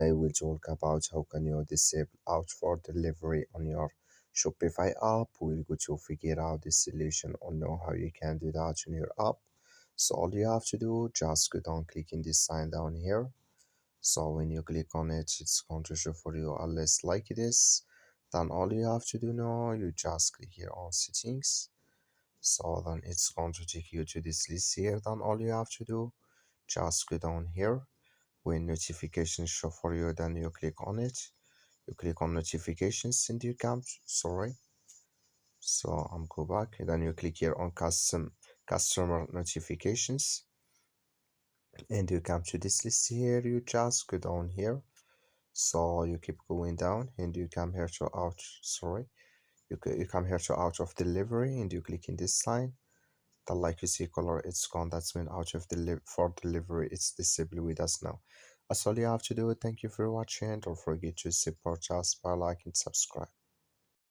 I will talk about how can you disable out for delivery on your Shopify app. We'll go to figure out the solution or know how you can do that on your app. So all you have to do, just go down, click in this sign down here. So when you click on it, it's going to show for you a list like this. Then all you have to do now, you just click here on settings. So then it's going to take you to this list here. Then all you have to do, just go down here. When notifications show for you, then you click on it. You click on notifications and you come, sorry. So I'm go back. Then you click here on customer notifications. And you come to this list here. You just go down here. So you keep going down and you come here to out, sorry. You come here to out of delivery and you click in this sign. The like you see color, it's gone. That's mean out of for delivery, it's disabled with us now. That's all you have to do. Thank you for watching. Don't forget to support us by liking and subscribe.